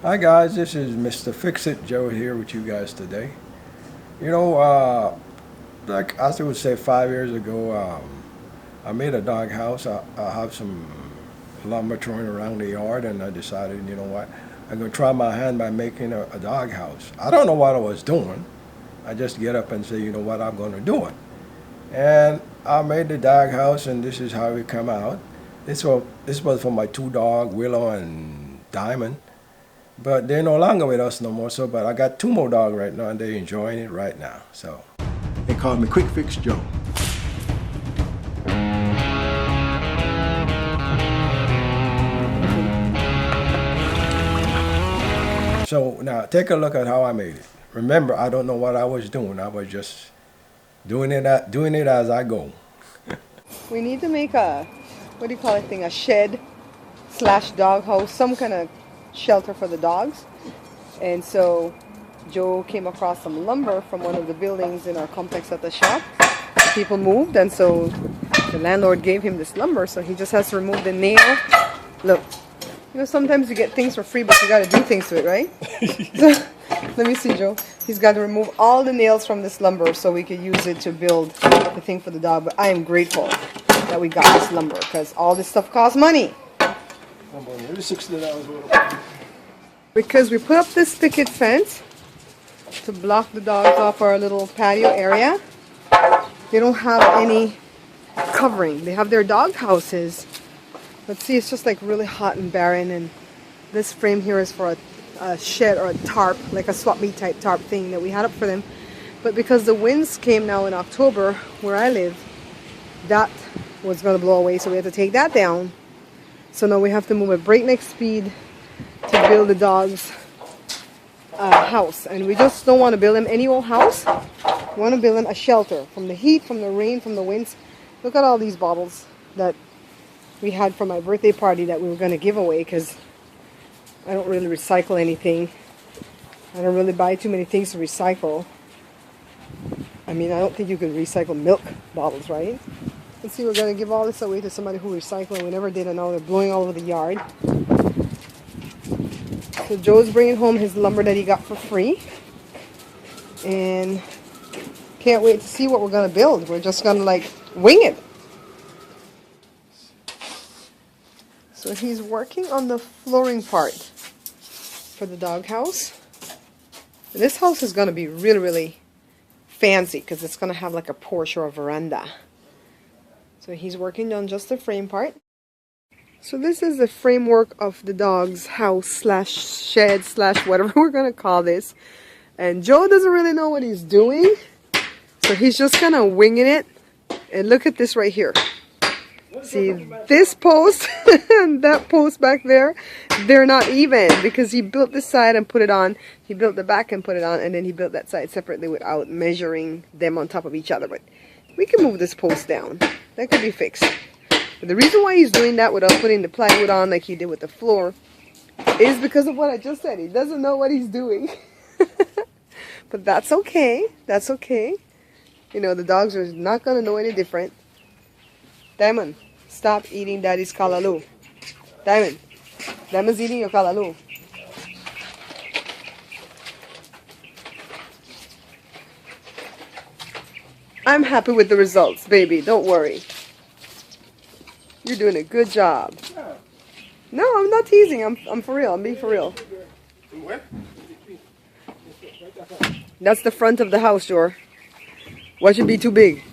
Hi guys, this is Mr. Fix-It Joe here with you guys today. You know, like I would say 5 years ago, I made a dog house. I have some lumber thrown around the yard, and I decided, you know what, I'm gonna try my hand by making a dog house. I don't know what I was doing. I just get up and say, you know what, I'm gonna do it. And I made the dog house, and this is how it come out. This was for my two dog, Willow and Diamond. But they're no longer with us no more. So, but I got two more dogs right now, and they're enjoying it right now. So they call me Quick Fix Joe. So now take a look at how I made it. Remember, I don't know what I was doing. I was just doing it as I go. We need to make a, what do you call it thing, a shed slash dog house, some kind of shelter for the dogs. And so Joe came across some lumber from one of the buildings in our complex at the shop. People moved, and so the landlord gave him this lumber, so he just has to remove the nail. Look, you know, sometimes you get things for free, but you got to do things to it, right? So, let me see, Joe. He's got to remove all the nails from this lumber so we could use it to build the thing for the dog. But I am grateful that we got this lumber, because all this stuff costs money. Because we put up this picket fence to block the dogs off our little patio area. They don't have any covering. They have their dog houses. But see, it's just like really hot and barren. And this frame here is for a shed or a tarp, like a swap meet type tarp thing that we had up for them. But because the winds came now in October where I live, that was going to blow away. So we had to take that down. So now we have to move at breakneck speed to build the dog's house. And we just don't want to build them any old house. We want to build them a shelter from the heat, from the rain, from the winds. Look at all these bottles that we had for my birthday party that we were going to give away, because I don't really recycle anything. I don't really buy too many things to recycle. I mean, I don't think you can recycle milk bottles, right? Let's see, we're going to give all this away to somebody who recycles, and we never did, and now they're blowing all over the yard. So Joe's bringing home his lumber that he got for free. And can't wait to see what we're going to build. We're just going to like wing it. So he's working on the flooring part for the doghouse. This house is going to be really, really fancy because it's going to have like a porch or a veranda. So he's working on just the frame part. So this is the framework of the dog's house slash shed slash whatever we're going to call this. And Joe doesn't really know what he's doing. So he's just kind of winging it. And look at this right here. See, this post and that post back there, they're not even, because he built this side and put it on. He built the back and put it on, and then he built that side separately without measuring them on top of each other. But we can move this post down. That could be fixed. But the reason why he's doing that without putting the plywood on like he did with the floor is because of what I just said. He doesn't know what he's doing. But that's okay. That's okay. You know, the dogs are not going to know any different. Diamond, stop eating Daddy's kalaloo. Diamond, Diamond's eating your kalaloo. I'm happy with the results, baby. Don't worry. You're doing a good job. No, I'm not teasing. I'm for real. I'm being for real. That's the front of the house, Jor. What should be too big?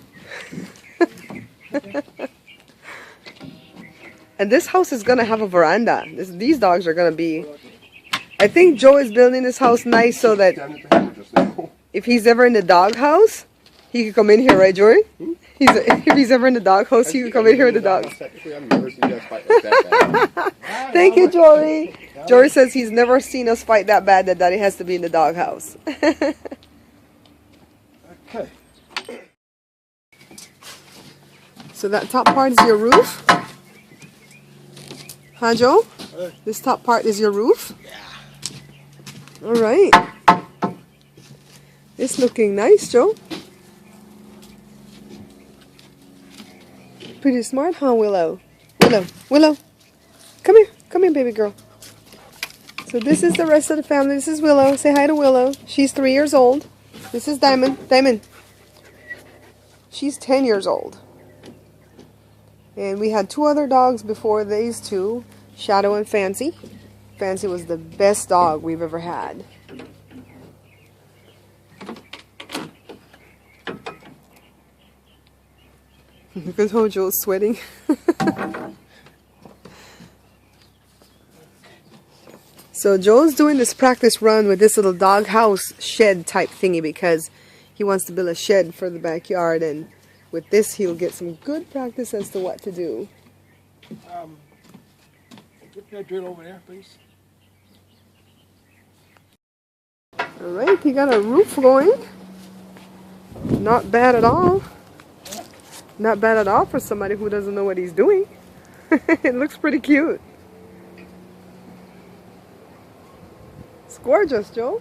And this house is going to have a veranda. These dogs are going to be... I think Joe is building this house nice so that if he's ever in the dog house, he can come in here, right, Jory? If he's ever in the dog house, he can come in here with the dogs. Thank you, Jory. Jory says he's never seen us fight that bad that Daddy has to be in the dog house. Okay. So that top part is your roof? Huh, Joe? This top part is your roof? Yeah. All right. It's looking nice, Joe. Pretty smart, huh, Willow? Willow, Willow. Come here, baby girl. So this is the rest of the family. This is Willow. Say hi to Willow. She's 3 years old. This is Diamond. Diamond. She's 10 years old. And we had 2 other dogs before these 2, Shadow and Fancy. Fancy was the best dog we've ever had. Because Hojo's sweating. So Joe's doing this practice run with this little doghouse shed type thingy because he wants to build a shed for the backyard, and with this he'll get some good practice as to what to do. Get that drill over there, please. Alright, he got a roof going. Not bad at all. Not bad at all for somebody who doesn't know what he's doing. It looks pretty cute. It's gorgeous, Joe.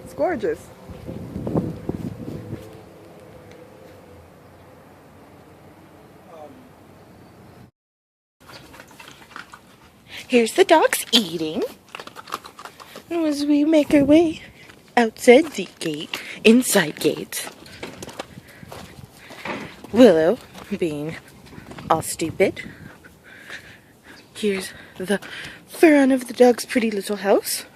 It's gorgeous. Here's the dogs eating. And as we make our way outside the gate, inside gate, Willow being all stupid. Here's the front of the dog's pretty little house.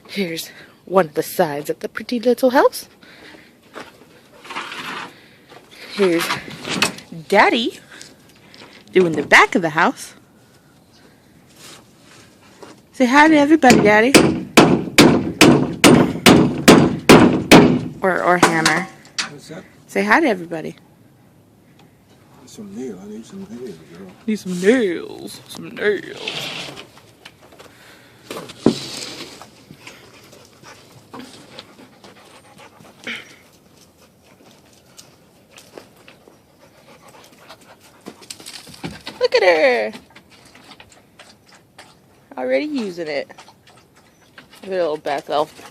Here's one of the sides of the pretty little house. Here's Daddy doing the back of the house. Say hi to everybody, Daddy. Or Hammer. What's that? Say hi to everybody. Some nails. I need some nails, girl. Need some nails. Some nails. Look at her. Already using it. Look at her little back elf.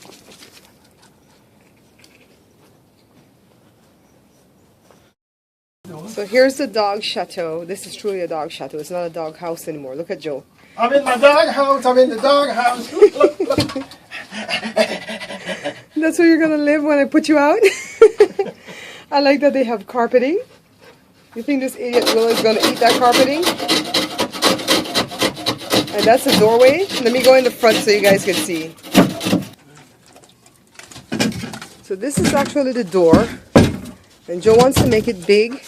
So here's the dog chateau. This is truly a dog chateau. It's not a dog house anymore. Look at Joe. I'm in my dog house. I'm in the dog house. Look, look, look. That's where you're gonna live when I put you out? I like that they have carpeting. You think this idiot Willow is gonna eat that carpeting? And that's the doorway. Let me go in the front so you guys can see. So this is actually the door. And Joe wants to make it big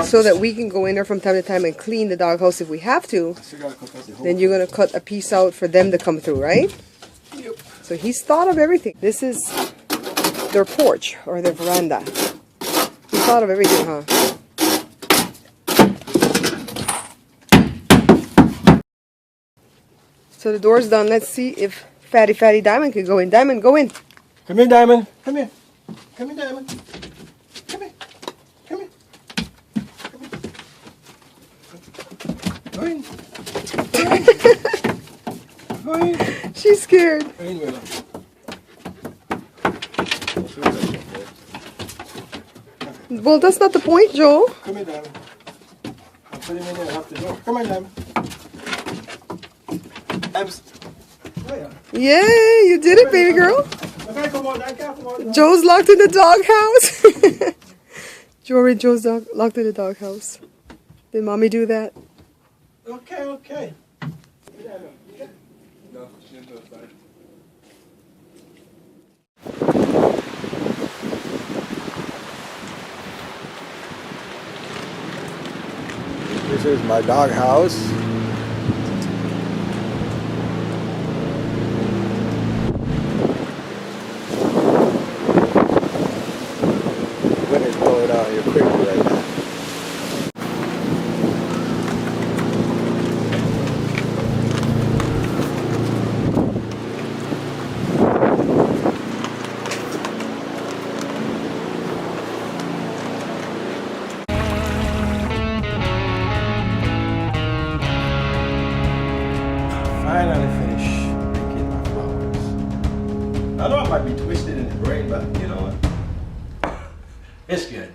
so that we can go in there from time to time and clean the doghouse if we have to. Then you're going to cut a piece out for them to come through, right? Yep. So he's thought of everything. This is their porch or their veranda. He thought of everything, huh? So the door's done. Let's see if Fatty Diamond can go in. Diamond, go in. Come here, Diamond. Come here. Come here, Diamond. Come here. Come here. Come here. Go in. Go in. Go in. She's scared. Go in, Willow. Well, that's not the point, Joel. Come here, Diamond. I'll put him in there off the door. Come on, Diamond. Yay, you did it, baby girl. Joe's locked in the doghouse. Joe's locked in the doghouse. Did mommy do that? Okay, okay. This is my doghouse. Winter's blowing out here quickly right now. Finally finished making my flowers. I know I might be twisted in the brain, but you know what? It's good.